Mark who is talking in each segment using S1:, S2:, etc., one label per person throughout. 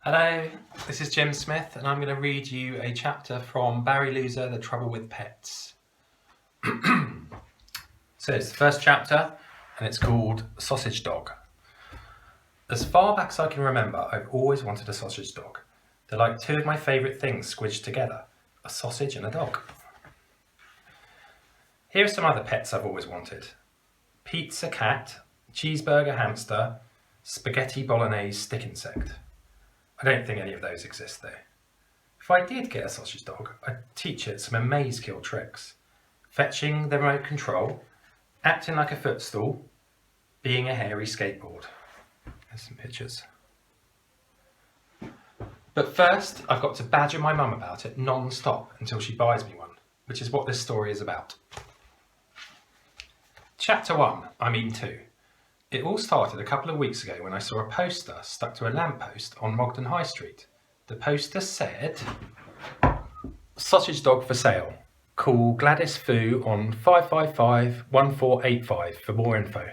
S1: Hello, this is Jim Smith and I'm going to read you a chapter from Barry Loser, The Trouble with Pets. So it's the first chapter and it's called Sausage Dog. As far back as I can remember, I've always wanted a sausage dog. They're like two of my favourite things squished together, a sausage and a dog. Here are some other pets I've always wanted. Pizza cat, cheeseburger hamster, spaghetti bolognese stick insect. I don't think any of those exist though. If I did get a sausage dog, I'd teach it some amaze kill tricks. Fetching the remote control, acting like a footstool, being a hairy skateboard. There's some pictures. But first, I've got to badger my mum about it non-stop until she buys me one, which is what this story is about. Chapter 2. It all started a couple of weeks ago when I saw a poster stuck to a lamppost on Mogden High Street. The poster said, "Sausage dog for sale. Call Gladys Fu on 555-1485 for more info."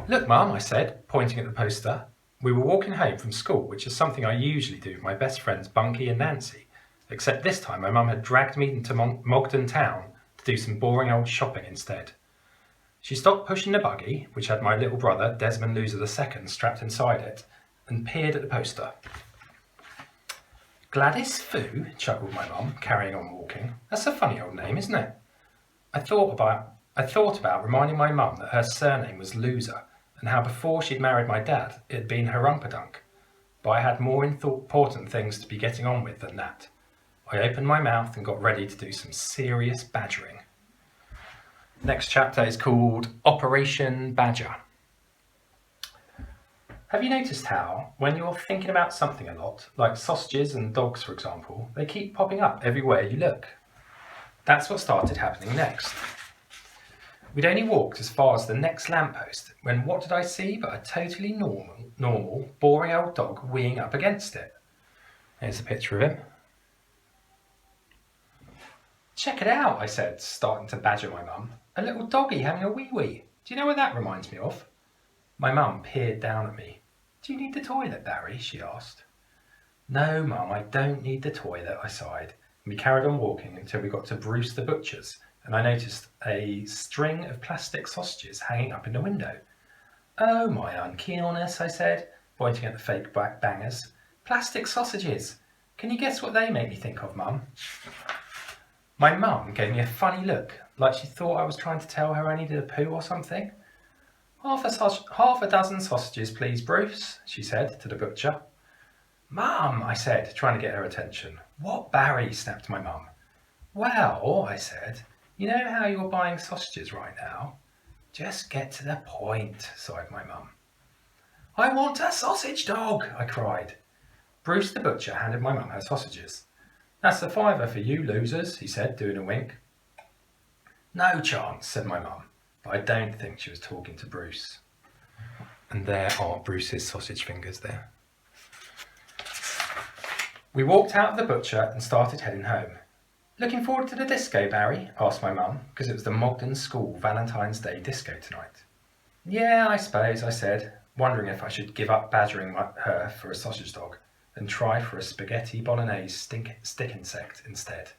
S1: "Look, Mum," I said, pointing at the poster. We were walking home from school, which is something I usually do with my best friends Bunky and Nancy, except this time my mum had dragged me into Mogden town to do some boring old shopping instead. She stopped pushing the buggy, which had my little brother, Desmond Loser II, strapped inside it, and peered at the poster. "Gladys Fu?" chuckled my mum, carrying on walking. "That's a funny old name, isn't it?" I thought about reminding my mum that her surname was Loser, and how before she'd married my dad, it had been Harumperdunk. But I had more important things to be getting on with than that. I opened my mouth and got ready to do some serious badgering. Next chapter is called Operation Badger. Have you noticed how, when you're thinking about something a lot, like sausages and dogs for example, they keep popping up everywhere you look? That's what started happening next. We'd only walked as far as the next lamppost when what did I see but a totally normal, boring old dog weeing up against it. Here's a picture of him. "Check it out," I said, starting to badger my mum. "A little doggy having a wee-wee. Do you know what that reminds me of?" My mum peered down at me. "Do you need the toilet, Barry?" she asked. "No, Mum, I don't need the toilet," I sighed. And we carried on walking until we got to Bruce the butcher's, and I noticed a string of plastic sausages hanging up in the window. "Oh, my unkeenalness," I said, pointing at the fake bangers. "Plastic sausages! Can you guess what they make me think of, Mum?" My mum gave me a funny look, like she thought I was trying to tell her I needed a poo or something. Half a dozen sausages, please, Bruce," she said to the butcher. "Mum," I said, trying to get her attention. "What, Barry?" snapped my mum. "Well," I said, "you know how you're buying sausages right now?" "Just get to the point," sighed my mum. "I want a sausage dog," I cried. Bruce the butcher handed my mum her sausages. "That's a £5 for you losers," he said, doing a wink. "No chance," said my mum, but I don't think she was talking to Bruce. And there are Bruce's sausage fingers there. We walked out of the butcher and started heading home. "Looking forward to the disco, Barry?" asked my mum, because it was the Mogden School Valentine's Day disco tonight. "Yeah, I suppose," I said, wondering if I should give up badgering her for a sausage dog and try for a spaghetti bolognese stick insect instead.